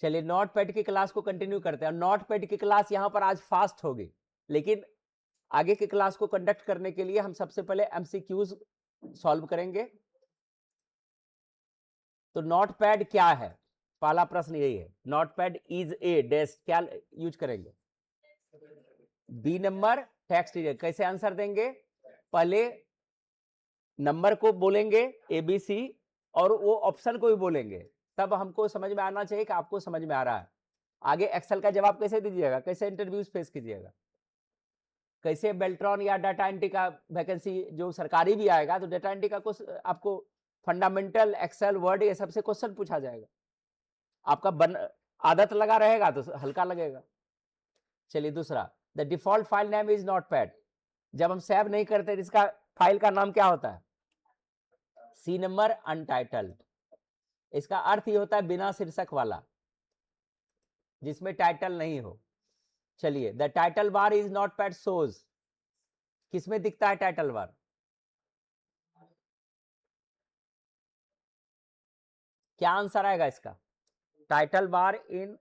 चलिए not pad की class को कंटिन्यू करते हैं। नॉट पैड की क्लास यहां पर आज फास्ट होगी, लेकिन आगे की क्लास को कंडक्ट करने के लिए हम सबसे पहले एमसीक्यूज सॉल्व करेंगे। तो नॉट पैड क्या है, पहला प्रश्न यही है। Notepad is a dash, क्या यूज करेंगे? B number text. कैसे आंसर देंगे? पहले नंबर को बोलेंगे ए बी सी, और वो ऑप्शन को भी बोलेंगे, तब हमको समझ में आना चाहिए कि आपको समझ में आ रहा है। आगे एक्सेल का जवाब कैसे दीजिएगा, कैसे इंटरव्यूज फेस कीजिएगा, कैसे बेल्ट्रॉन या डाटा एंट्री का वैकेंसी जो सरकारी भी आएगा तो डाटा एंट्री का कुछ आपको फंडामेंटल एक्सेल वर्ड ये सबसे क्वेश्चन पूछा जाएगा। आपका आदत लगा रहेगा तो हल्का लगेगा। चलिए दूसरा, the default file name is not pad. जब हम सेव नहीं करते इसका फाइल का नाम क्या होता है? C number untitled. इसका अर्थ ये होता है बिना शीर्षक वाला, जिसमें टाइटल नहीं हो। चलिए, the title bar is not pad shows. किसमें दिखता है टाइटल बार? क्या आंसर आएगा इसका? Title bar in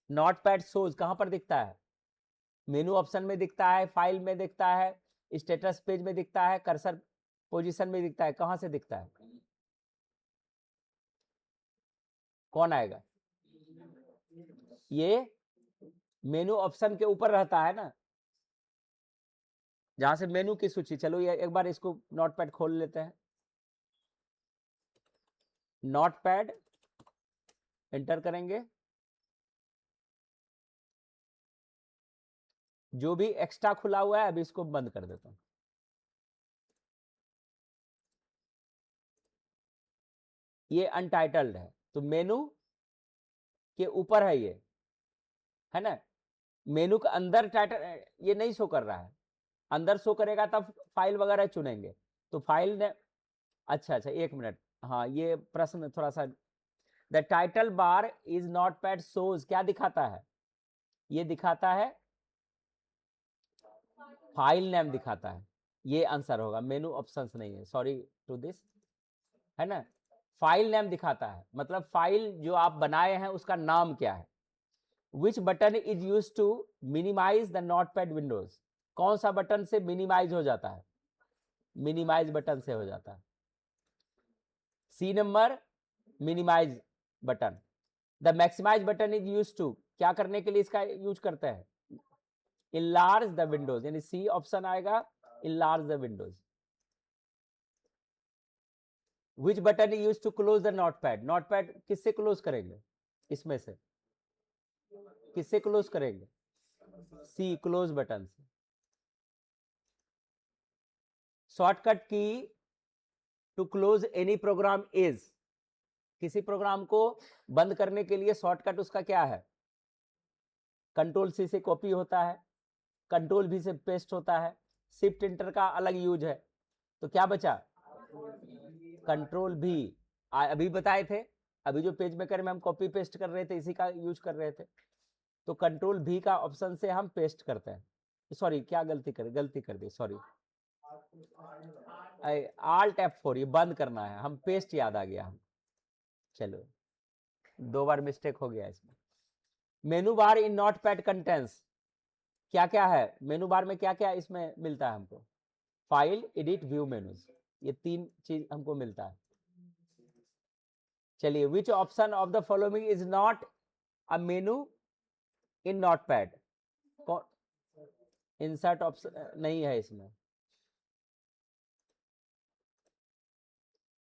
not pad shows कहां पर दिखता है? मेनू ऑप्शन में दिखता है, फाइल में दिखता है, स्टेटस पेज में दिखता है, कर्सर पोजीशन में दिखता है। कहां से दिखता है? कौन आएगा? ये मेनू ऑप्शन के ऊपर रहता है ना, जहां से मेनू की सूची। चलो ये एक बार इसको नोटपैड खोल लेते हैं। नोटपैड एंटर करेंगे, जो भी एक्स्ट्रा खुला हुआ है अभी इसको बंद कर देता हूं। ये अनटाइटल्ड है, तो मेनू के ऊपर है ये, है ना। मेनू के अंदर टाइटल ये नहीं शो कर रहा है, अंदर शो करेगा तब फाइल वगैरह चुनेंगे। तो फाइल ने, अच्छा अच्छा एक मिनट, हाँ ये प्रश्न थोड़ा सा। The title bar is not pad shows क्या दिखाता है? ये दिखाता है फाइल नेम दिखाता है। ये आंसर होगा, मेनू ऑप्शंस नहीं है, सॉरी टू दिस, है ना। फाइल नेम दिखाता है, मतलब फाइल जो आप बनाए हैं उसका नाम क्या है। Which button is use to minimise the Notepad Windows. कौन सा बटन से मिनिमाइज हो जाता है? मिनिमाइज बटन से हो जाता है। C number minimise button. The maximise button is use to क्या करने के लिए इसका यूज करते हैं? इनलार्ज द विंडोज, यानी सी ऑप्शन आएगा, enlarge the windows. Which button is use to close the notepad. Notepad किससे क्लोज करेंगे? इसमें से किससे क्लोज करेंगे? सी क्लोज बटन से। Shortcut key to close any program is, किसी प्रोग्राम को बंद करने के लिए शॉर्टकट उसका क्या है? कंट्रोल सी से कॉपी होता है, कंट्रोल भी से पेस्ट होता है, शिफ्ट इंटर का अलग यूज है। तो क्या बचा? कंट्रोल भी। अभी बताए थे, अभी जो पेज मेकर में हम कॉपी पेस्ट कर रहे थे इसी का यूज कर रहे थे। तो कंट्रोल भी का ऑप्शन से हम पेस्ट करते हैं। सॉरी क्या गलती कर दी, सॉरी। आल्ट F4 ये बंद करना है, हम पेस्ट याद आ गया हम। चलो 2 बार मिस्टेक हो गया इसमें। मेनू बार इन नोटपैड कंटेंट्स क्या क्या है? मेनू बार में क्या क्या इसमें मिलता है हमको? फाइल, एडिट, व्यू मेनूज, ये 3 चीज हमको मिलता है। चलिए, which option of the following is not a menu in Notepad. Insert option नहीं है इसमें।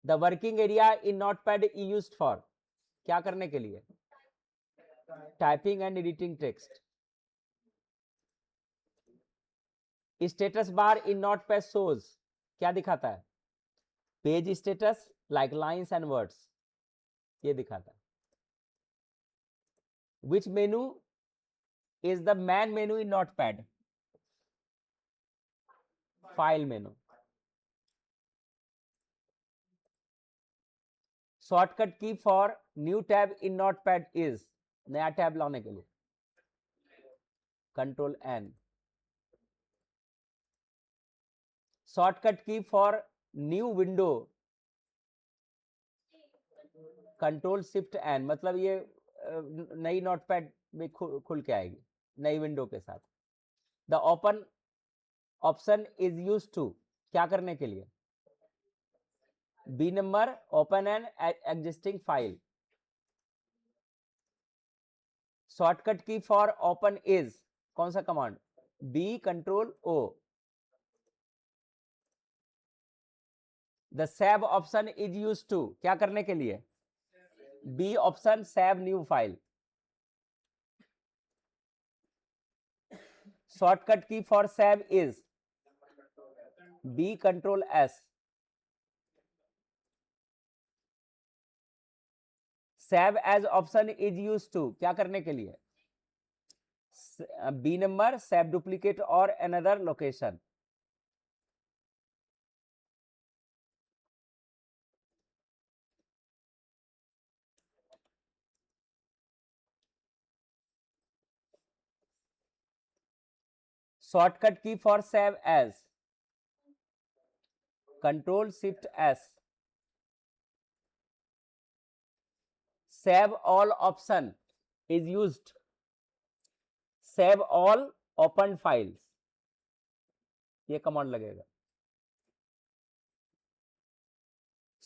The working area in Notepad is used for क्या करने के लिए? Typing and editing text. Status bar in Notepad shows क्या दिखाता है? Page status, like lines and words, ये दिखाता है। Which menu is the main menu in Notepad? File menu. Shortcut key for new tab in Notepad is, नया tab लाने के लिए control N. Shortcut key for new window control shift N, मतलब ये नई नोटपैड में खुल के आएगी नई विंडो के साथ। The open option is use to, क्या करने के लिए? B number open an existing file. Shortcut key for open is कौन सा command? B control O. The save option is use to, क्या करने के लिए? B option save new file. Shortcut key for save is B control S. Save as option is use to, क्या करने के लिए? बी नंबर सेव डुप्लीकेट और another location. Shortcut key for save as control shift S. Save all option is used save all open files, ये command लगेगा।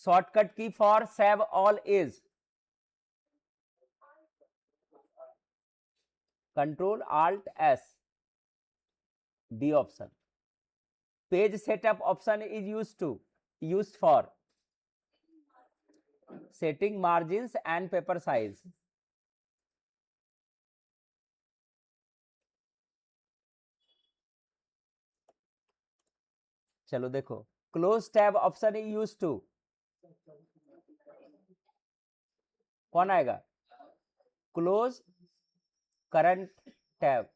Shortcut key for save all is control alt S, D option. Page setup option is used for setting margins and paper size. चलो देखो, close tab option is used to, कौन आएगा? Close current tab.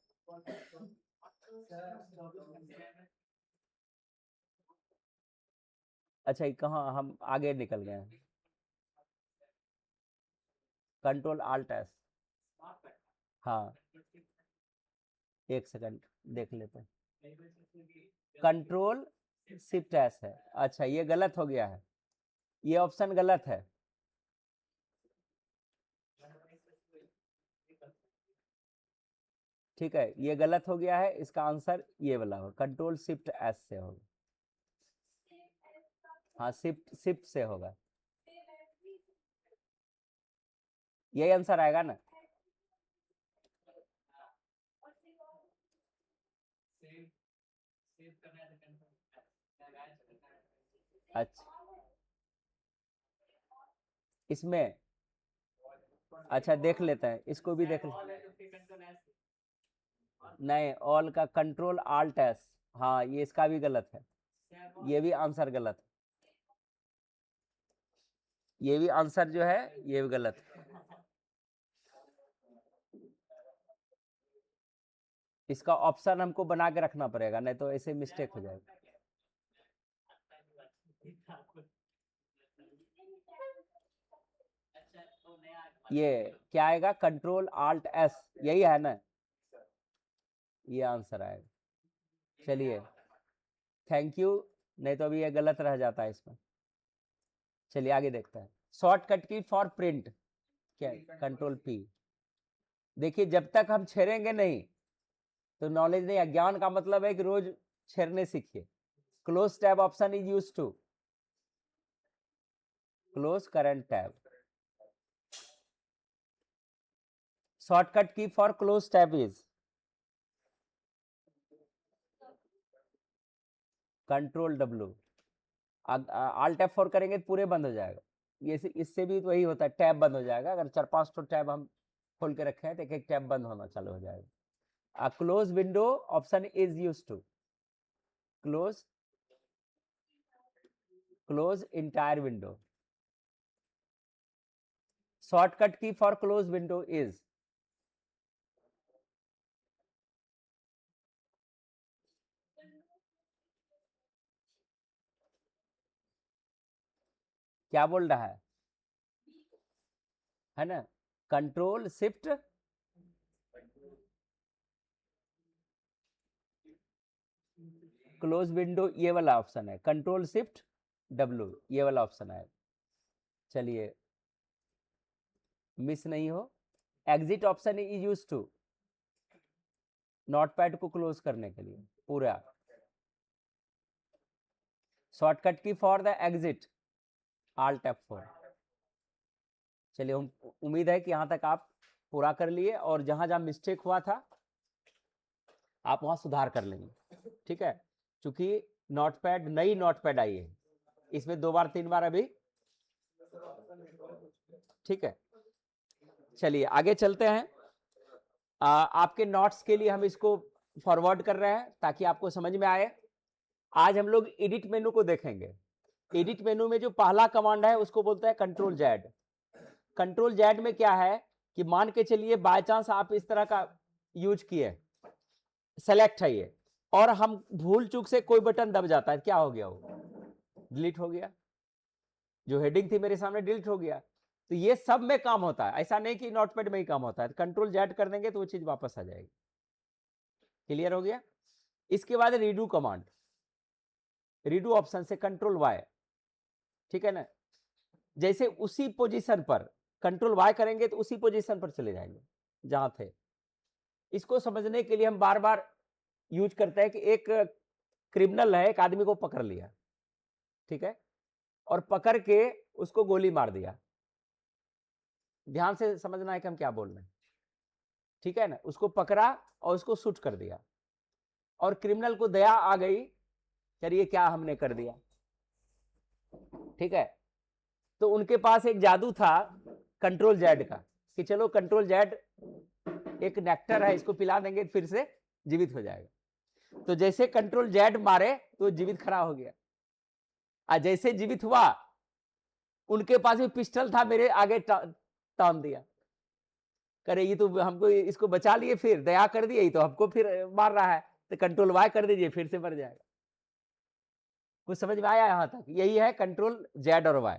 अच्छा ये कहाँ हम आगे निकल गए हैं? कंट्रोल आल्ट एस, हाँ एक सेकंड देख लेते हैं। कंट्रोल शिफ्ट एस है। अच्छा ये गलत हो गया है, ये ऑप्शन गलत है। ठीक है ये गलत हो गया है, इसका आंसर ये वाला होगा, कंट्रोल शिफ्ट एस से होगा। हाँ शिफ्ट से होगा, यही आंसर आएगा ना? अच्छा इसमें, अच्छा देख लेते हैं, इसको भी देख ले। नहीं ऑल का कंट्रोल आल्ट एस, हाँ ये इसका भी गलत है, ये भी आंसर गलत है, ये भी आंसर जो है ये भी गलत है। इसका ऑप्शन हमको बना के रखना पड़ेगा, नहीं तो ऐसे मिस्टेक हो जाएगा। ये क्या आएगा? कंट्रोल आल्ट एस, यही है ना? ये आंसर आएगा। चलिए थैंक यू, नहीं तो अभी ये गलत रह जाता है इसमें। चलिए आगे देखते हैं। शॉर्टकट की फॉर प्रिंट क्या है? Control P. देखिए जब तक हम छेड़ेंगे नहीं तो नॉलेज नहीं है। ज्ञान का मतलब है कि रोज छेड़ने सीखिए। Close tab option is used to close current tab. Shortcut key for close tab is control W. Alt F4 करेंगे तो पूरे बंद हो जाएगा। ये इससे भी तो वही होता है, टैब बंद हो जाएगा। अगर 4-5 तो टैब हम खोल के रखे हैं तो एक एक टैब बंद होना चालू हो जाएगा। Close window option is used to close entire window. Shortcut key for close window is क्या बोल रहा है ना? कंट्रोल शिफ्ट क्लोज विंडो, ये वाला ऑप्शन है। कंट्रोल शिफ्ट डब्ल्यू, ये वाला ऑप्शन है। चलिए मिस नहीं हो, exit option is use to notepad को क्लोज करने के लिए पूरा। Shortcut key for the exit Alt F4। चलिए उम्मीद है कि यहां तक आप पूरा कर लिए और जहां जहां मिस्टेक हुआ था आप वहां सुधार कर लेंगे। ठीक है, क्योंकि नोटपैड नई नोटपैड आई है, इसमें 2 बार 3 बार अभी। ठीक है, चलिए आगे चलते हैं। आपके नोट्स के लिए हम इसको फॉरवर्ड कर रहे हैं ताकि आपको समझ में आए। आज हम लोग एडिट मेनू को देखेंगे। एडिट मेनू में जो पहला कमांड है उसको बोलते हैं कंट्रोल जेड। कंट्रोल जेड में क्या है कि मान के चलिए बाय चांस आप इस तरह का यूज किए, सेलेक्ट है ये, और हम भूल चूक से कोई बटन दब जाता है, क्या हो गया? वो डिलीट हो गया, जो हेडिंग थी मेरे सामने डिलीट हो गया। तो ये सब में काम होता है, ऐसा नहीं कि नोटपैड में ही काम होता है। कंट्रोल जेड कर देंगे तो वो चीज वापस आ जाएगी। क्लियर हो गया? इसके बाद रीडू कमांड, रीडू ऑप्शन से कंट्रोल वाई। ठीक है ना, जैसे उसी पोजीशन पर कंट्रोल वाई करेंगे तो उसी पोजीशन पर चले जाएंगे जहां थे। इसको समझने के लिए हम बार बार यूज करते हैं कि एक क्रिमिनल है, एक आदमी को पकड़ लिया, ठीक है, और पकड़ के उसको गोली मार दिया। ध्यान से समझना है कि हम क्या बोल रहे हैं। ठीक है ना, उसको पकड़ा और उसको शूट कर दिया, और क्रिमिनल को दया आ गई, चलिए क्या हमने कर दिया। ठीक है, तो उनके पास एक जादू था कंट्रोल जेड का कि चलो कंट्रोल जेड एक नेक्टर है, इसको पिला देंगे फिर से जीवित हो जाएगा। तो जैसे कंट्रोल जेड मारे तो जीवित खड़ा हो गया, और जैसे जीवित हुआ उनके पास भी पिस्टल था, मेरे आगे तान दिया, करे ये तो हमको इसको बचा लिए, फिर दया कर दिए, ये तो हमको फिर मार रहा है, तो कंट्रोल वाई कर दीजिए फिर से मर जाएगा। कुछ समझ में आया यहां तक? यही है कंट्रोल जेड और वाई।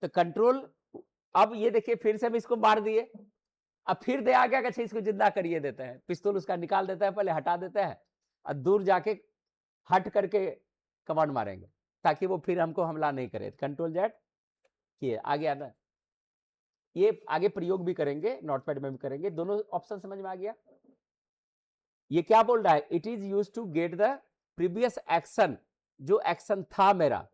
तो कंट्रोल, अब ये देखिए फिर से हम इसको मार दिए, अब फिर दया आ गया, अच्छा इसको जिंदा करिए देते हैं, पिस्तौल उसका निकाल देता है, पहले हटा देता है और दूर जाके हट करके कमांड मारेंगे ताकि वो फिर हमको हमला नहीं करे। कंट्रोल जेड किए, आगे आना, ये आगे प्रयोग भी करेंगे, नोटपैड में भी करेंगे। दोनों ऑप्शन समझ में आ गया? ये क्या बोल रहा है? It is use to get the previous action, जो एक्शन था मेरा,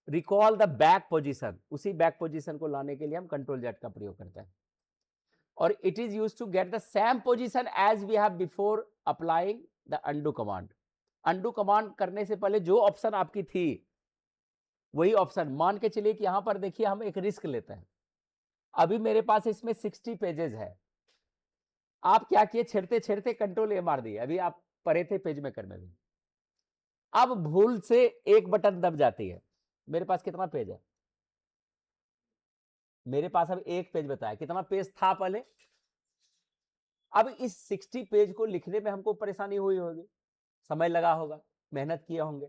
रिकॉल द बैक पोजीशन, उसी बैक पोजीशन को लाने के लिए हम कंट्रोल जेड का प्रयोग करते हैं। और it is use to get the same position as we have before applying the undo command. Undo command करने से पहले जो ऑप्शन आपकी थी वही ऑप्शन, मान के चलिए कि यहां पर देखिए हम एक रिस्क लेते हैं। अभी मेरे पास इसमें 60 पेजेस है, आप क्या किए, छेड़ते छेड़ते कंट्रोल ए मार दिए, अभी आप पढ़े थे पेज मेकर में भी। अब भूल से एक बटन दब जाती है, मेरे पास कितना पेज है? मेरे पास अब एक पेज बताया, कितना पेज था पहले? अब इस 60 पेज को लिखने में हमको परेशानी हुई होगी, समय लगा होगा, मेहनत किए होंगे,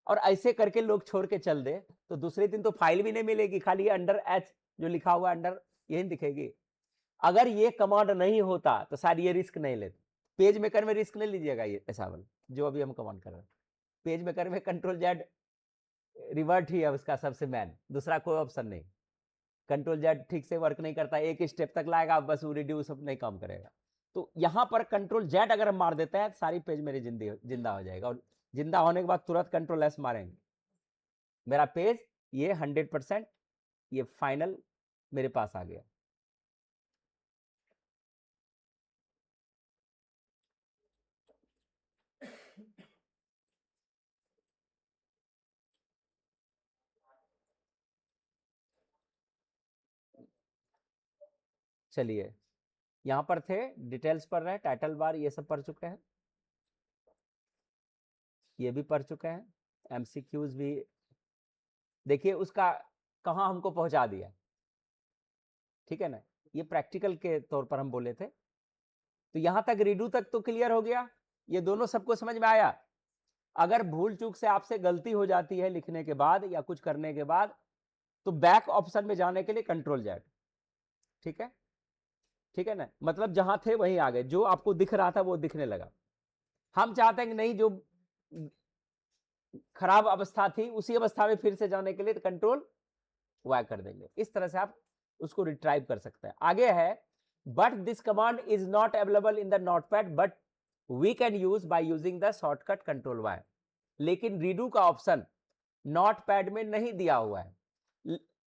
और ऐसे करके लोग छोड़ के चल दे तो दूसरे दिन तो फाइल भी नहीं मिलेगी, खाली अंडर एच जो लिखा हुआ अंडर यही दिखेगी। अगर ये कमांड नहीं होता तो शायद ये रिस्क नहीं लेते। पेज मेकर में रिस्क नहीं लीजिएगा, ये ऐसा वाला जो अभी हम कमांड कर रहे हैं। पेज मेकर में कंट्रोल जेड रिवर्ट ही है उसका सबसे मैन, दूसरा कोई ऑप्शन नहीं। कंट्रोल जेड ठीक से वर्क नहीं करता, एक स्टेप तक लाएगा बस, वो रिड्यूस नहीं काम करेगा। तो यहां पर कंट्रोल जेड अगर हम मार देते हैं सारी पेज मेरी जिंदा हो जाएगा, और जिंदा होने के बाद तुरंत कंट्रोल एस मारेंगे, मेरा पेज ये 100% ये फाइनल मेरे पास आ गया। चलिए यहां पर थे, डिटेल्स पढ़ रहे हैं, टाइटल बार ये सब पढ़ चुके हैं, ये भी पढ़ चुके हैं, एमसीक्यूज भी देखिए उसका कहां हमको पहुंचा दिया। ठीक है ना, ये प्रैक्टिकल के तौर पर हम बोले थे। तो यहां तक रीडू तक तो क्लियर हो गया, ये दोनों सबको समझ में आया। अगर भूल चूक से आपसे गलती हो जाती है लिखने के बाद या कुछ करने के बाद, तो बैक ऑप्शन में जाने के लिए कंट्रोल जेड। ठीक है, ठीक है ना, मतलब जहां थे वहीं आ गए, जो आपको दिख रहा था वो दिखने लगा। हम चाहते हैं कि नहीं, जो खराब अवस्था थी उसी अवस्था में फिर से जाने के लिए कंट्रोल वाई कर देंगे। इस तरह से आप उसको रिट्राइव कर सकते हैं। आगे है, but this command is not available in the notepad but we can use by using the shortcut control Y. लेकिन रीडू का ऑप्शन नोटपैड में नहीं दिया हुआ है,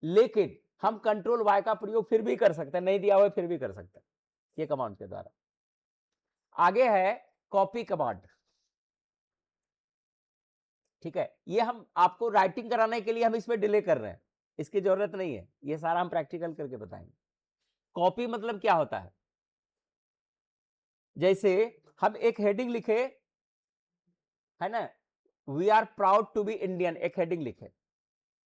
लेकिन हम कंट्रोल वाई का प्रयोग फिर भी कर सकते हैं, नहीं दिया हुआ है फिर भी कर सकते हैं ये कमांड के द्वारा। आगे है कॉपी कमांड। ठीक है, ये हम आपको राइटिंग कराने के लिए हम इसमें डिले कर रहे हैं, इसकी जरूरत नहीं है, ये सारा हम प्रैक्टिकल करके बताएंगे। कॉपी मतलब क्या होता है, जैसे हम एक हेडिंग लिखे है ना, we are proud to be Indian, एक हेडिंग लिखे,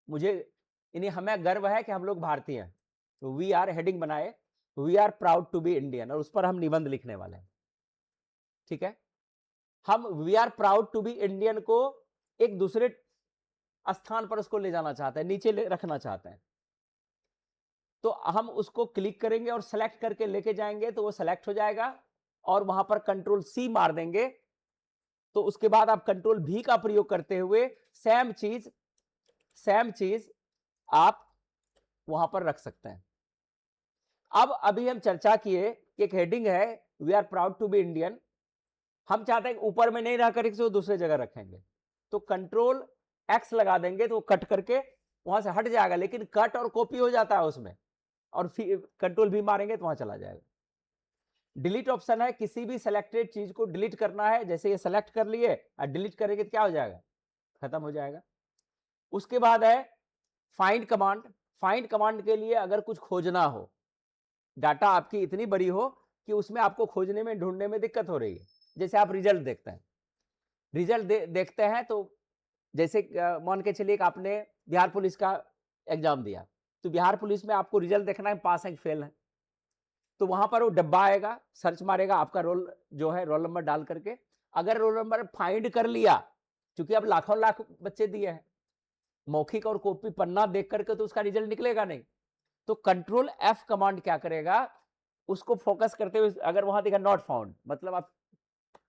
मुझे इन्हें हमें गर्व है कि हम लोग भारतीय हैं, तो वी आर हेडिंग बनाए, we are proud to be Indian, और उस पर हम निबंध लिखने वाले हैं। ठीक है, हम we are proud to be Indian को एक दूसरे स्थान पर उसको ले जाना चाहते हैं, नीचे रखना चाहते हैं, तो हम उसको क्लिक करेंगे और सेलेक्ट करके लेके जाएंगे तो वो सेलेक्ट हो जाएगा, और वहां पर कंट्रोल सी मार देंगे, तो उसके बाद आप कंट्रोल भी का प्रयोग करते हुए सेम चीज आप वहां पर रख सकते हैं। अब अभी हम चर्चा किए, एक हेडिंग है we are proud to be Indian, हम चाहते हैं ऊपर में नहीं रह करके दूसरे जगह रखेंगे, तो कंट्रोल एक्स लगा देंगे तो कट करके वहां से हट जाएगा, लेकिन कट और कॉपी हो जाता है उसमें, और फिर कंट्रोल भी मारेंगे तो वहां चला जाएगा। डिलीट ऑप्शन है, किसी भी सिलेक्टेड चीज को डिलीट करना है, जैसे ये सेलेक्ट कर लिए और डिलीट करेंगे तो क्या हो जाएगा, खत्म हो जाएगा। उसके बाद है फाइंड कमांड। फाइंड कमांड के लिए अगर कुछ खोजना हो, डाटा आपकी इतनी बड़ी हो कि उसमें आपको खोजने में ढूंढने में दिक्कत हो रही है, जैसे आप रिजल्ट देखते हैं, रिजल्ट देखते हैं तो जैसे मान के चलिए कि आपने बिहार पुलिस का एग्जाम दिया, तो बिहार पुलिस में आपको रिजल्ट देखना है पास है कि फेल है, तो वहां पर वो डब्बा आएगा, सर्च मारेगा, आपका रोल जो है रोल नंबर डाल करके, अगर रोल नंबर फाइंड कर लिया, क्योंकि अब लाखों लाख बच्चे दिए हैं, मौखिक और कॉपी पन्ना देख करके तो उसका रिजल्ट निकलेगा नहीं, तो कंट्रोल एफ कमांड क्या करेगा, उसको फोकस करते हुए अगर वहां देखा नॉट फाउंड, मतलब आप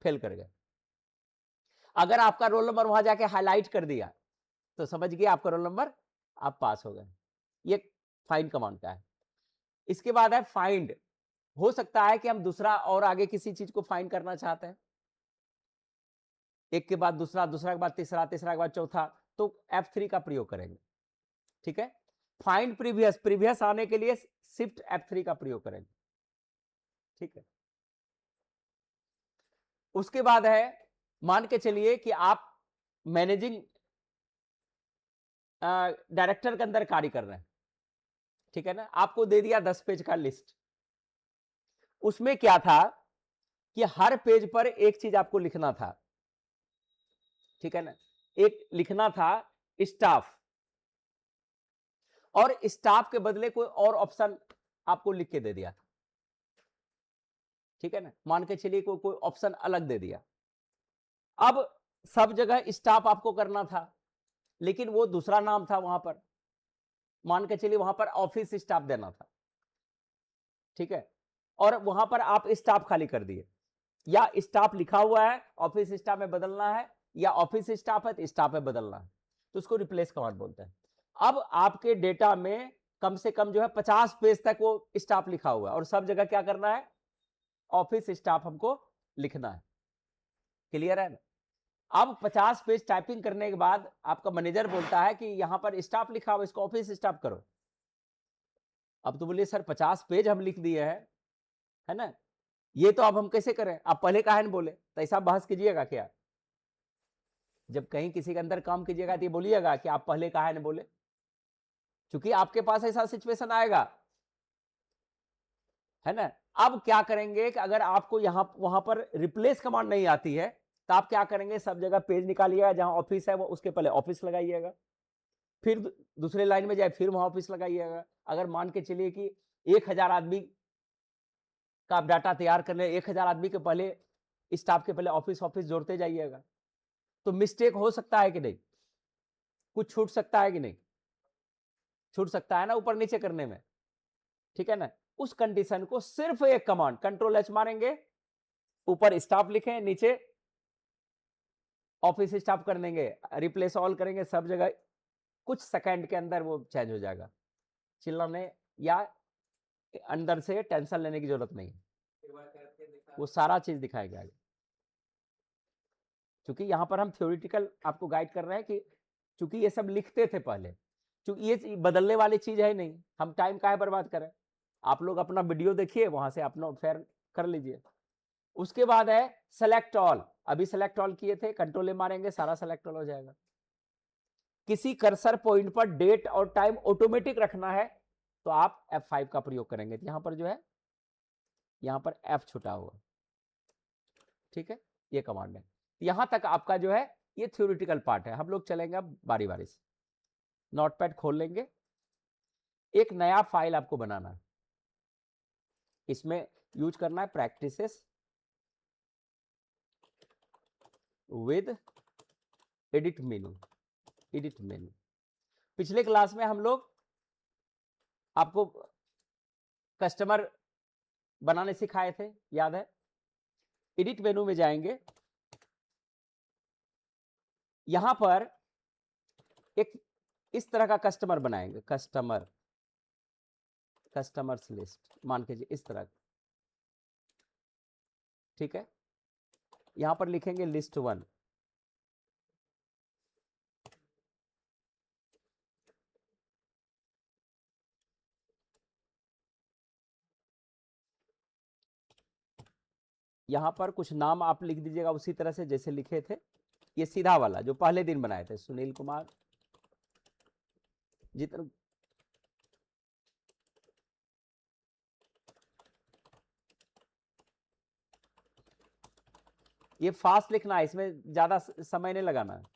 फेल कर गए। अगर आपका रोल नंबर वहां जाके हाईलाइट कर दिया तो समझ गया आपका रोल नंबर, आप पास हो गए। ये फाइंड कमांड का है। इसके बाद है फाइंड। हो सकता है कि हम दूसरा और आगे किसी चीज को फाइंड करना चाहते हैं, एक के बाद दूसरा, दूसरा के बाद तीसरा, तीसरा के बाद चौथा, तो F3 का प्रयोग करेंगे। ठीक है, फाइंड प्रीवियस, प्रीवियस आने के लिए शिफ्ट F3 का प्रयोग करेंगे। ठीक है, उसके बाद है, मान के चलिए कि आप मैनेजिंग डायरेक्टर के अंदर कार्य कर रहे हैं, ठीक है ना, आपको दे दिया 10 पेज का लिस्ट, उसमें क्या था कि हर पेज पर एक चीज आपको लिखना था, ठीक है ना, एक लिखना था स्टाफ, और स्टाफ के बदले कोई और ऑप्शन आपको लिख के दे दिया था, ठीक है ना, मान के चलिए कोई ऑप्शन अलग दे दिया। अब सब जगह स्टाफ आपको करना था, लेकिन वो दूसरा नाम था वहां पर, मान के चलिए वहां पर ऑफिस स्टाफ देना था, ठीक है, और वहां पर आप स्टाफ खाली कर दिए, या स्टाफ लिखा हुआ है ऑफिस स्टाफ में बदलना है, या ऑफिस स्टाफ है तो स्टाफ में बदलना है, तो उसको रिप्लेस कमांड बोलते हैं। अब आपके डेटा में कम से कम जो है 50 पेज तक वो स्टाफ लिखा हुआ है, और सब जगह क्या करना है, ऑफिस स्टाफ हमको लिखना है। क्लियर है ना? अब 50 पेज टाइपिंग करने के बाद आपका मैनेजर बोलता है कि यहां पर स्टाफ लिखा हुआ, इसको ऑफिस स्टाफ करो। अब तो बोलिए सर 50 पेज हम लिख दिए हैं, है ना, ये तो अब हम कैसे करें, आप पहले काहे नहीं बोले, तो ऐसा बहस कीजिएगा क्या, जब कहीं किसी के अंदर काम कीजिएगा तो ये बोलिएगा कि आप पहले काहे नहीं बोले, क्योंकि आपके पास ऐसा सिचुएशन आएगा, है ना। अब क्या करेंगे कि अगर आपको यहां वहां पर रिप्लेस कमांड नहीं आती है, तो आप क्या करेंगे, सब जगह पेज निकालिएगा, जहां ऑफिस है वो उसके पहले ऑफिस लगाइएगा, फिर दूसरे लाइन में जाए फिर वहां ऑफिस लगाइएगा। अगर मान के चलिए कि 1000 आदमी का आप डाटा तैयार कर ले, 1000 आदमी के पहले स्टाफ के पहले ऑफिस ऑफिस जोड़ते जाइएगा, तो मिस्टेक हो सकता है कि नहीं, कुछ छूट सकता है कि नहीं, छूट सकता है ना ऊपर नीचे करने में, ठीक है ना। उस कंडीशन को सिर्फ एक कमांड कंट्रोल एच मारेंगे, ऊपर स्टाफ लिखें, नीचे ऑफिस स्टाफ कर देंगे, रिप्लेस ऑल करेंगे, सब जगह कुछ सेकंड के अंदर वो चेंज हो जाएगा, चिल्लाने या अंदर से टेंशन लेने की जरूरत नहीं है, वो सारा चीज दिखाएगा आगे। क्योंकि यहाँ पर हम थ्योरेटिकल आपको गाइड कर रहे हैं कि चूंकि ये सब लिखते थे पहले, क्योंकि ये बदलने वाली चीज है नहीं, हम टाइम काहे बर्बाद करें। आप लोग अपना वीडियो देखिए, वहां से अपना फेयर कर लीजिए। उसके बाद है सेलेक्ट ऑल, अभी सेलेक्ट ऑल किए थे, कंट्रोल ए मारेंगे, सारा सेलेक्ट ऑल हो जाएगा। किसी कर्सर पॉइंट पर डेट और टाइम ऑटोमेटिक रखना है तो आप F5 का प्रयोग करेंगे। तो यहां पर जो है, यहां पर F छुटा हुआ, ठीक है, ये कमांड है। यहां तक आपका जो है ये थ्योरेटिकल पार्ट है। हम लोग चलेंगे अब बारी बारी से। नोटपैड खोल लेंगे, एक नया फाइल आपको बनाना है, इसमें यूज करना है practices with edit menu. Edit मेनू पिछले क्लास में हम लोग आपको कस्टमर बनाने सिखाए थे, याद है। एडिट मेनू में जाएंगे, यहां पर एक इस तरह का कस्टमर बनाएंगे, कस्टमर्स लिस्ट मान के इस तरह, ठीक है। यहां पर लिखेंगे लिस्ट 1, यहां पर कुछ नाम आप लिख दीजिएगा उसी तरह से जैसे लिखे थे। ये सीधा वाला जो पहले दिन बनाए थे, सुनील कुमार जितना, ये फास्ट लिखना है, इसमें ज्यादा समय नहीं लगाना है।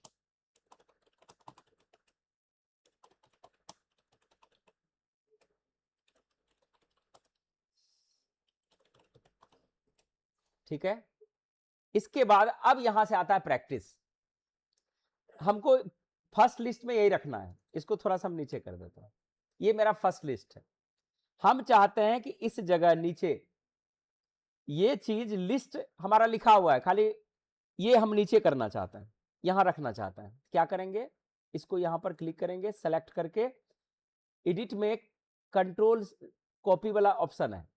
ठीक है, इसके बाद अब यहां से आता है प्रैक्टिस। हमको फर्स्ट लिस्ट में यही रखना है, इसको थोड़ा सा हम नीचे कर देते हैं। ये मेरा फर्स्ट लिस्ट है, हम चाहते हैं कि इस जगह नीचे ये चीज लिस्ट हमारा लिखा हुआ है, खाली ये हम नीचे करना चाहते हैं, यहां रखना चाहते हैं। क्या करेंगे, इसको यहां पर क्लिक करेंगे, सेलेक्ट करके एडिट में कंट्रोल कॉपी वाला ऑप्शन है,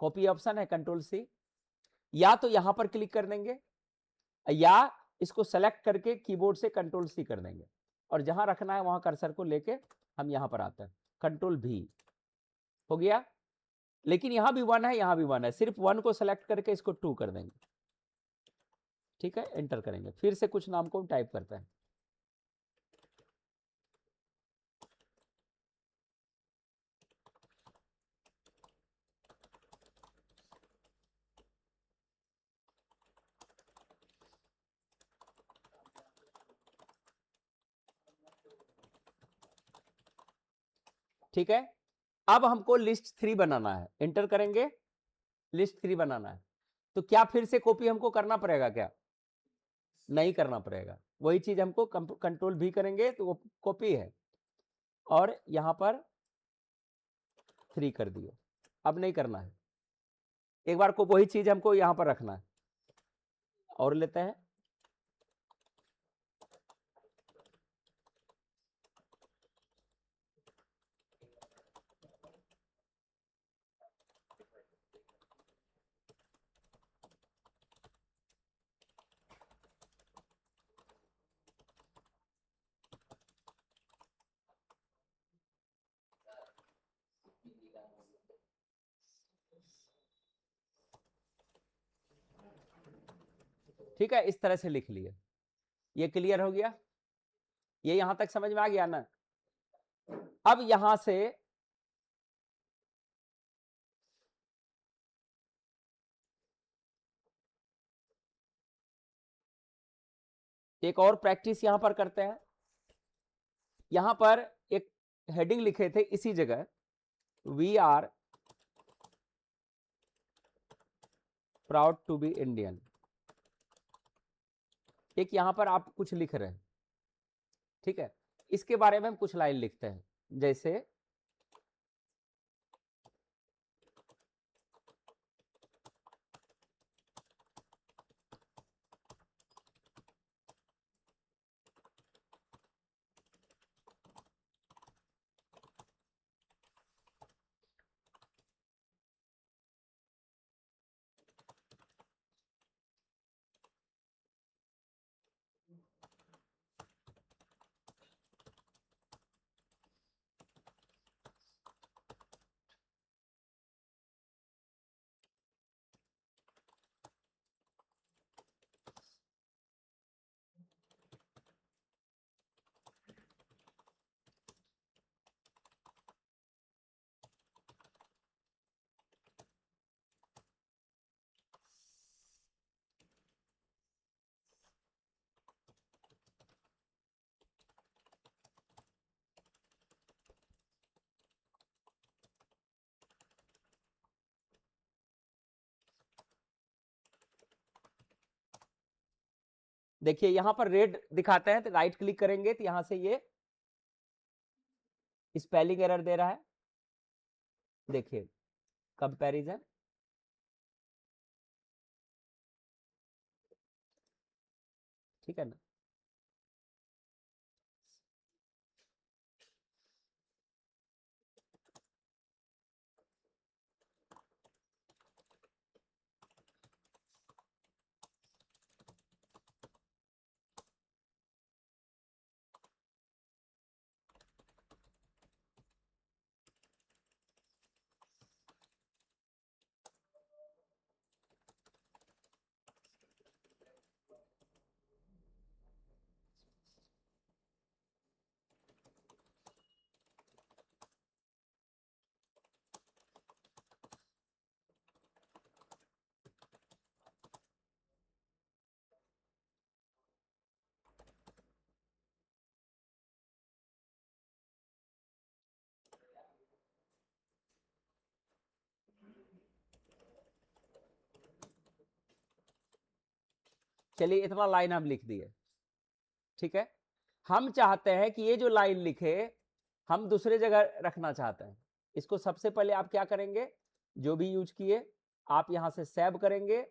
कॉपी ऑप्शन है, कंट्रोल सी, या तो यहां पर क्लिक कर देंगे या इसको सेलेक्ट करके कीबोर्ड से कंट्रोल सी कर देंगे, और जहां रखना है वहां कर्सर को लेके हम यहां पर आते हैं, कंट्रोल भी हो गया। लेकिन यहां भी 1 है, यहां भी 1 है, सिर्फ 1 को सेलेक्ट करके इसको 2 कर देंगे, ठीक है, एंटर करेंगे। फिर से कुछ नाम को टाइप करते हैं, ठीक है। अब हमको लिस्ट 3 बनाना है, एंटर करेंगे, लिस्ट 3 बनाना है। तो क्या फिर से कॉपी हमको करना पड़ेगा क्या, नहीं करना पड़ेगा, वही चीज हमको कंट्रोल भी करेंगे तो वो कॉपी है, और यहां पर 3 कर दिए, अब नहीं करना है। एक बार को वही चीज हमको यहां पर रखना है, और लेते हैं, ठीक है, इस तरह से लिख लिए। ये क्लियर हो गया, ये यहां तक समझ में आ गया ना। अब यहां से एक और प्रैक्टिस यहां पर करते हैं। यहां पर एक हेडिंग लिखे थे इसी जगह, we are proud to be Indian. एक यहां पर आप कुछ लिख रहे हैं, ठीक है, इसके बारे में हम कुछ लाइन लिखते हैं, जैसे देखिए यहां पर रेड दिखाते हैं, तो राइट क्लिक करेंगे तो यहां से ये स्पेलिंग एरर दे रहा है। देखिए कंपैरिजन, ठीक है ना। चलिए इतना लाइन हम लिख दिए, ठीक है। हम चाहते हैं कि ये जो लाइन लिखे हम दूसरे जगह रखना चाहते हैं। इसको सबसे पहले आप क्या करेंगे, जो भी यूज किए आप यहां से सेव करेंगे,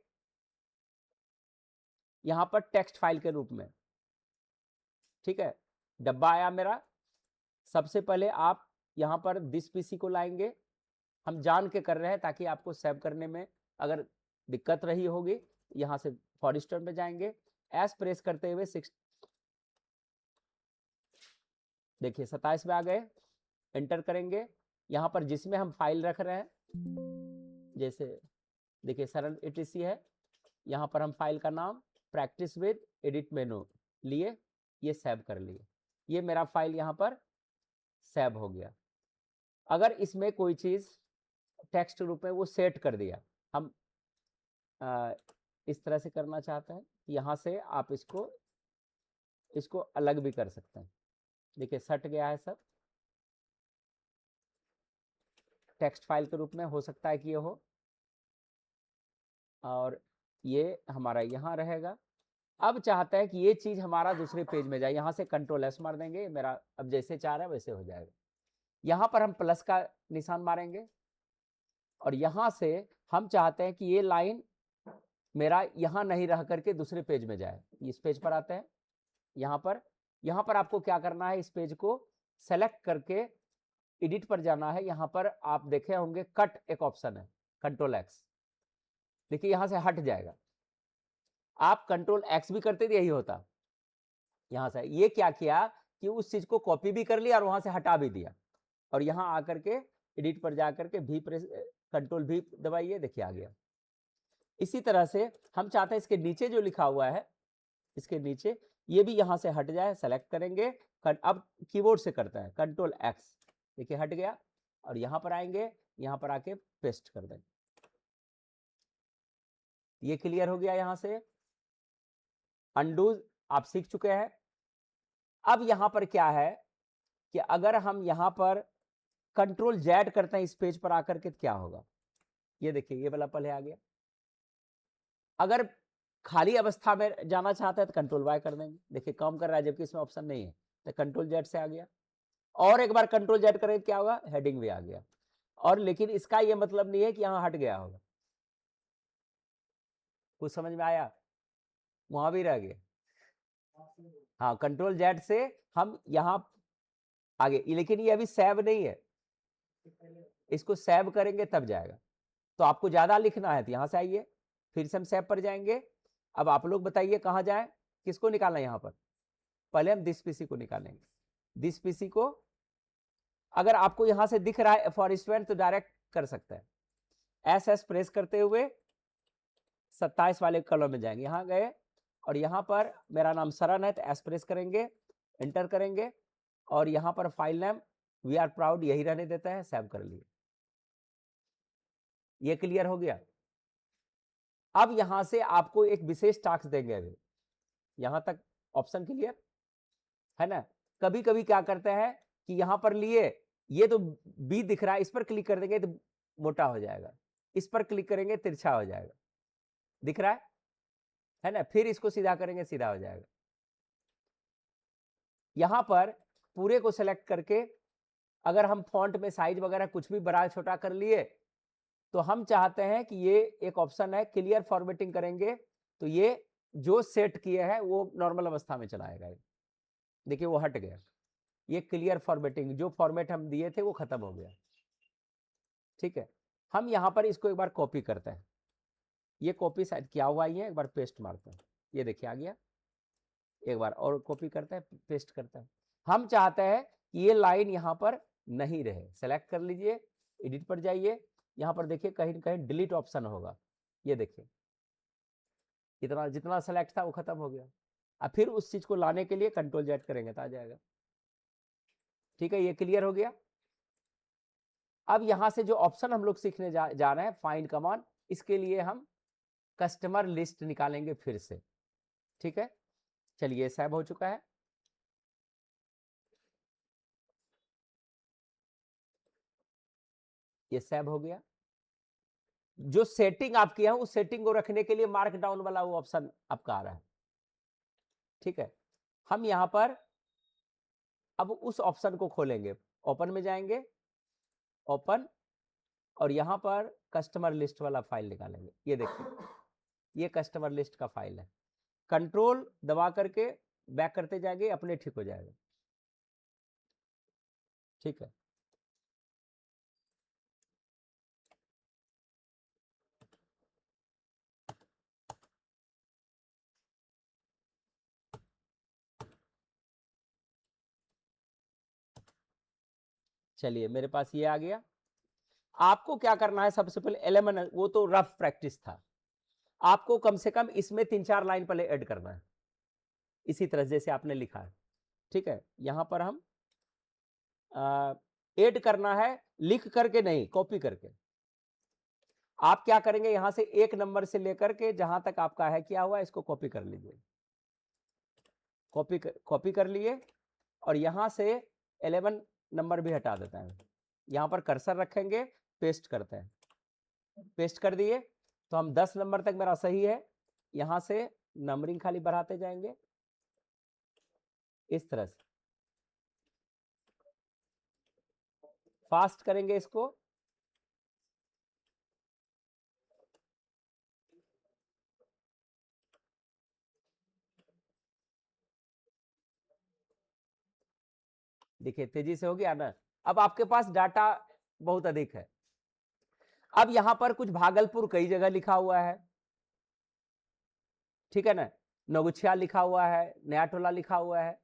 यहां पर टेक्स्ट फाइल के रूप में, ठीक है। डब्बा आया मेरा। सबसे पहले आप यहां पर दिस पीसी को लाएंगे, हम जान के कर रहे हैं ताकि आपको सेव करने में अगर दिक्कत रही होगी। यहां से फॉरेस्टर में जाएंगे, एस प्रेस करते हुए 6, देखिए 27 में आ गए, एंटर करेंगे। यहां पर जिसमें हम फाइल रख रहे हैं, जैसे देखिए सरल एटीसी है, यहां पर हम फाइल का नाम प्रैक्टिस विद एडिट मेनू लिए, ये सेव कर लिए। ये मेरा फाइल यहां पर सेव हो गया। अगर इसमें कोई चीज टेक्स्ट रूप में वो सेट कर दिया, हम इस तरह से करना चाहते हैं, यहां से आप इसको अलग भी कर सकते हैं। देखिए सट गया है सब, टेक्स्ट फाइल के रूप में हो सकता है कि ये हो, और ये हमारा यहाँ रहेगा। अब चाहते हैं कि ये चीज हमारा दूसरे पेज में जाए, यहां से कंट्रोल एस मार देंगे, मेरा अब जैसे चाह रहा है वैसे हो जाएगा। यहां पर हम प्लस का निशान मारेंगे, और यहां से हम चाहते हैं कि ये लाइन मेरा यहां नहीं रह करके दूसरे पेज में जाए। इस पेज पर आते हैं, यहां पर आपको क्या करना है, इस पेज को सेलेक्ट करके एडिट पर जाना है। यहां पर आप देखे होंगे कट एक ऑप्शन है, कंट्रोल एक्स, देखिए यहां से हट जाएगा। आप कंट्रोल एक्स भी करते तो यही होता। यहां से ये क्या किया कि उस चीज को कॉपी भी कर लिया और वहां से हटा भी दिया, और यहां आकर के एडिट पर जाकर के भी प्रेस, कंट्रोल भी दबाइए, देखिए आ गया। इसी तरह से हम चाहते हैं इसके नीचे जो लिखा हुआ है, इसके नीचे ये भी यहां से हट जाए, सेलेक्ट करेंगे। अब कीबोर्ड से करते हैं कंट्रोल एक्स, देखिए हट गया, और यहां पर आएंगे, यहां पर आके पेस्ट कर देंगे। ये क्लियर हो गया। यहां से अंडू आप सीख चुके हैं। अब यहां पर क्या है कि अगर हम यहां पर कंट्रोल जेड करते हैं इस पेज पर आकर के, क्या होगा, ये देखिए ये वाला पहले आ गया। अगर खाली अवस्था में जाना चाहते हैं तो कंट्रोल वाई कर देंगे, देखिए काम कर रहा है, जबकि इसमें ऑप्शन नहीं है, तो कंट्रोल जेड से आ गया। और एक बार कंट्रोल जेड करें क्या होगा, हेडिंग भी आ गया। और लेकिन इसका यह मतलब नहीं है कि यहां हट गया होगा, कुछ समझ में आया, वहां भी रह गया। हाँ कंट्रोल जेड से हम यहां आगे, लेकिन ये अभी सेव नहीं है, इसको सेव करेंगे तब जाएगा। तो आपको ज्यादा लिखना है तो यहां से आइए, फिर से हम सेव पर जाएंगे। अब आप लोग बताइए कहां जाए, किसको निकालना है। यहां पर पहले हम दिस पीसी को निकालेंगे। दिस पीसी को अगर आपको यहां से दिख रहा है फॉर स्टूडेंट तो डायरेक्ट कर सकते हैं, एस एस प्रेस करते हुए 27 वाले कॉलम में जाएंगे, यहां गए, और यहां पर मेरा नाम सरन है तो एस प्रेस करेंगे, एंटर करेंगे, और यहां पर file name we are proud यही रहने देता है, सेव कर लिए। ये क्लियर हो गया। अब यहां से आपको एक विशेष टास्क देंगे, अभी यहां तक ऑप्शन क्लियर है ना। कभी कभी क्या करते हैं कि यहां पर लिए, ये तो बी दिख रहा है, इस पर क्लिक कर देंगे तो मोटा हो जाएगा, इस पर क्लिक करेंगे तिरछा हो जाएगा, दिख रहा है। है ना, फिर इसको सीधा करेंगे, सीधा हो जाएगा। यहां पर पूरे को सेलेक्ट करके अगर हम फॉन्ट में साइज वगैरह कुछ भी बड़ा छोटा कर लिए, तो हम चाहते हैं कि ये एक ऑप्शन है क्लियर फॉर्मेटिंग करेंगे तो ये जो सेट किए हैं वो नॉर्मल अवस्था में चलाएगा। देखिए वो हट गया, ये क्लियर फॉर्मेटिंग, जो फॉर्मेट हम दिए थे वो खत्म हो गया। ठीक है, हम यहां पर इसको एक बार कॉपी करते हैं, ये कॉपी शायद किया हुआ ही है, एक बार पेस्ट मारते हैं, ये देखिए आ गया। एक बार और कॉपी करते हैं, पेस्ट करते हैं। हम चाहते हैं कि ये लाइन यहां पर नहीं रहे, सेलेक्ट कर लीजिए, एडिट पर जाइए, यहां पर देखिए कहीं कहीं डिलीट ऑप्शन होगा, ये देखिए इतना जितना सेलेक्ट था वो खत्म हो गया। अब फिर उस चीज को लाने के लिए कंट्रोल जेड करेंगे तो आ जाएगा। ठीक है, ये क्लियर हो गया। अब यहां से जो ऑप्शन हम लोग सीखने जा रहे हैं फाइंड कमांड, इसके लिए हम कस्टमर लिस्ट निकालेंगे फिर से। ठीक है, चलिए सेव हो चुका है। ये सेव हो गया। जो सेटिंग आप किया है उस सेटिंग को रखने के लिए मार्क डाउन वाला वो ऑप्शन आपका आ रहा है। ठीक है, हम यहां पर अब उस ऑप्शन को खोलेंगे, ओपन में जाएंगे, ओपन, और यहां पर कस्टमर लिस्ट वाला फाइल निकालेंगे। ये देखिए ये कस्टमर लिस्ट का फाइल है, कंट्रोल दबा करके बैक करते जाएंगे, अपने ठीक हो जाएगा। ठीक है, चलिए मेरे पास ये आ गया। आपको क्या करना है, सबसे पहले एलिमेंट, वो तो रफ प्रैक्टिस था, आपको कम से कम इसमें 3-4 लाइन पहले ऐड करना है, इसी तरह जैसे आपने लिखा है। ठीक है, यहां पर हम ऐड करना है, लिख करके नहीं, कॉपी करके। आप क्या करेंगे, यहां से एक नंबर से लेकर के जहां तक आपका है किया हुआ इसको कॉपी कर लीजिए, कॉपी कर लिए, और यहां से 11 नंबर भी हटा देता है। यहां पर कर्सर रखेंगे, पेस्ट करते हैं, पेस्ट कर दिए, तो हम 10 नंबर तक मेरा सही है। यहां से नंबरिंग खाली बढ़ाते जाएंगे इस तरह से, फास्ट करेंगे इसको। देखिए तेजी से हो गया ना। अब आपके पास डाटा बहुत अधिक है। अब यहां पर कुछ भागलपुर कई जगह लिखा हुआ है, ठीक है ना, नगुछिया लिखा हुआ है, नया टोला लिखा हुआ है।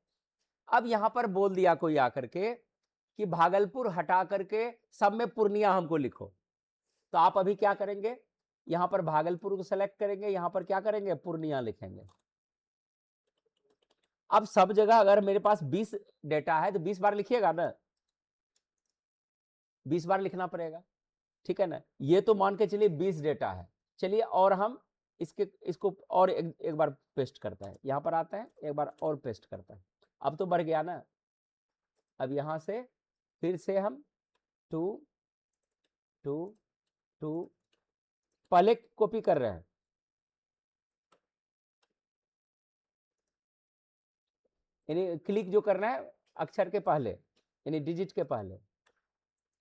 अब यहां पर बोल दिया कोई आकर के कि भागलपुर हटा करके सब में पूर्णिया हमको लिखो, तो आप अभी क्या करेंगे, यहां पर भागलपुर को सेलेक्ट करेंगे, यहां पर क्या करेंगे, पूर्णिया लिखेंगे। अब सब जगह अगर मेरे पास 20 डेटा है तो 20 बार लिखिएगा ना, 20 बार लिखना पड़ेगा। ठीक है ना, ये तो मान के चलिए 20 डेटा है। चलिए और हम इसको और एक बार पेस्ट करते हैं, यहां पर आते हैं, एक बार और पेस्ट करते हैं। अब तो बढ़ गया ना। अब यहां से फिर से हम 2 2 2 पहले कॉपी कर रहे हैं, यानी क्लिक जो करना है अक्षर के पहले, यानी डिजिट के पहले,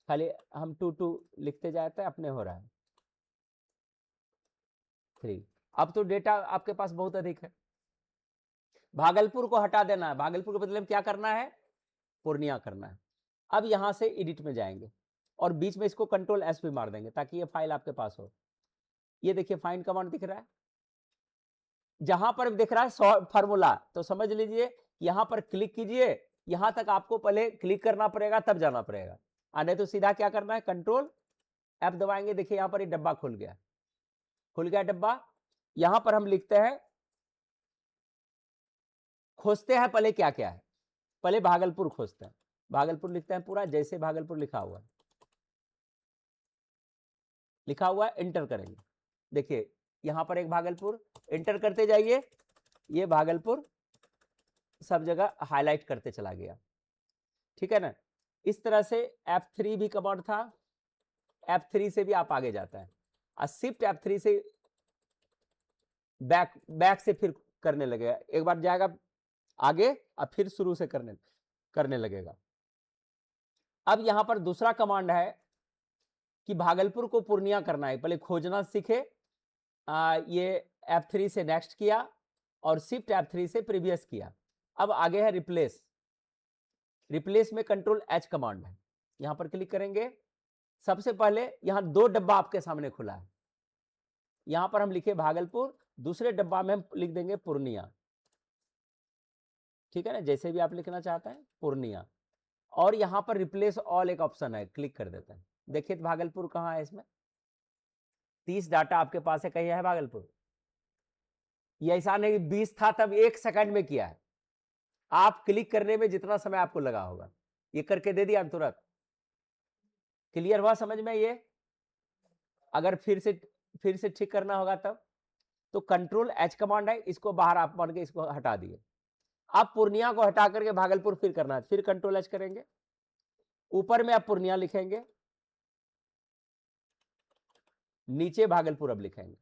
खाली हम 2 लिखते जाते हैं, अपने हो रहा है 3। अब तो डेटा आपके पास बहुत अधिक है। भागलपुर को हटा देना है, भागलपुर के बदले में क्या करना है, पूर्णिया करना है। अब यहां से एडिट में जाएंगे और बीच में इसको कंट्रोल एस भी मार देंगे ताकि ये फाइल आपके पास हो। ये देखिए फाइंड कमांड दिख रहा है, जहां पर दिख रहा है फार्मूला, तो समझ लीजिए यहां पर क्लिक कीजिए, यहां तक आपको पहले क्लिक करना पड़ेगा तब जाना पड़ेगा, नहीं तो सीधा क्या करना है, कंट्रोल एफ दबाएंगे। देखिए यहां पर ये डब्बा खुल गया, खुल गया डब्बा। यहां पर हम लिखते हैं, खोजते हैं पहले क्या क्या है, पहले भागलपुर खोजते हैं, भागलपुर लिखते हैं पूरा जैसे भागलपुर लिखा हुआ है, लिखा हुआ है, एंटर करेंगे। देखिए यहां पर एक भागलपुर, एंटर करते जाइए, ये भागलपुर सब जगह हाईलाइट करते चला गया। ठीक है ना, इस तरह से F3 भी कमांड था, F3 से भी आप आगे जाता है, और शिफ्ट F3 से बैक से फिर करने लगेगा, एक बार जाएगा आगे और फिर शुरू से करने लगेगा। अब यहां पर दूसरा कमांड है कि भागलपुर को पूर्णिया करना है, पहले खोजना सीखे। ये F3 से नेक्स्ट किया और शिफ्ट F3 से प्रीवियस किया। अब आगे है रिप्लेस। रिप्लेस में कंट्रोल H कमांड है, यहां पर क्लिक करेंगे। सबसे पहले यहां 2 डब्बा आपके सामने खुला है, यहां पर हम लिखे भागलपुर, दूसरे डब्बा में हम लिख देंगे पूर्णिया, ठीक है ना, जैसे भी आप लिखना चाहते हैं पूर्णिया। और यहां पर रिप्लेस ऑल एक ऑप्शन है, क्लिक कर देते हैं। देखिए भागलपुर कहां है, इसमें 30 डाटा आपके पास है, कहीं है भागलपुर? ये ऐसा नहीं 20 था तब 1 सेकंड में किया है, आप क्लिक करने में जितना समय आपको लगा होगा, ये करके दे दिया तुरंत। क्लियर हुआ समझ में ये? अगर फिर से ठीक करना होगा तब तो कंट्रोल H कमांड है, इसको बाहर आप मान के इसको हटा दिए। आप पूर्णिया को हटा करके भागलपुर फिर करना है, फिर कंट्रोल H करेंगे, ऊपर में आप पूर्णिया लिखेंगे, नीचे भागलपुर अब लिखेंगे,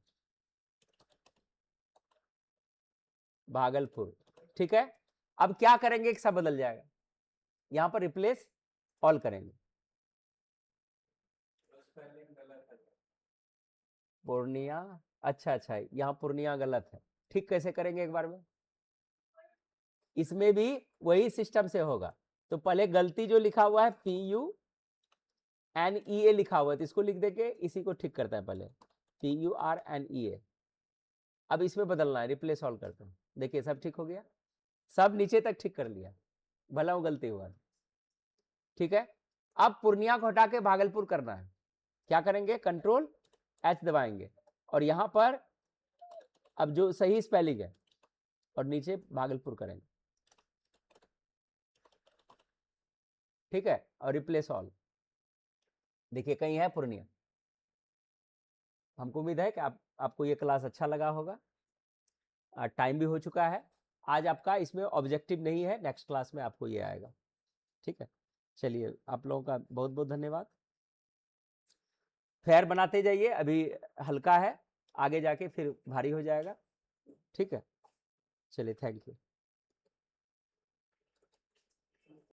भागलपुर, ठीक है। अब क्या करेंगे, एक सब बदल जाएगा, यहां पर रिप्लेस ऑल करेंगे। पूर्णिया, अच्छा, यहां पूर्णिया गलत है, ठीक कैसे करेंगे एक बार में? इसमें भी वही सिस्टम से होगा। तो पहले गलती जो लिखा हुआ है PUNEA लिखा हुआ है, तो इसको लिख देके इसी को ठीक करता है पहले, PURNEA। अब इसमें बदलना है, रिप्लेस ऑल करते हैं, देखिए सब ठीक हो गया, सब नीचे तक ठीक कर लिया, भला वो गलती हुआ, ठीक है। अब पूर्णिया को हटा के भागलपुर करना है, क्या करेंगे, कंट्रोल H दबाएंगे और यहां पर अब जो सही स्पेलिंग है और नीचे भागलपुर करेंगे, ठीक है, और रिप्लेस ऑल। देखिए कहीं है पूर्णिया। हमको उम्मीद है कि आपको ये क्लास अच्छा लगा होगा। टाइम भी हो चुका है आज आपका, इसमें ऑब्जेक्टिव नहीं है, नेक्स्ट क्लास में आपको ये आएगा, ठीक है। चलिए आप लोगों का बहुत बहुत धन्यवाद। फेयर बनाते जाइए, अभी हल्का है, आगे जाके फिर भारी हो जाएगा, ठीक है। चलिए थैंक यू।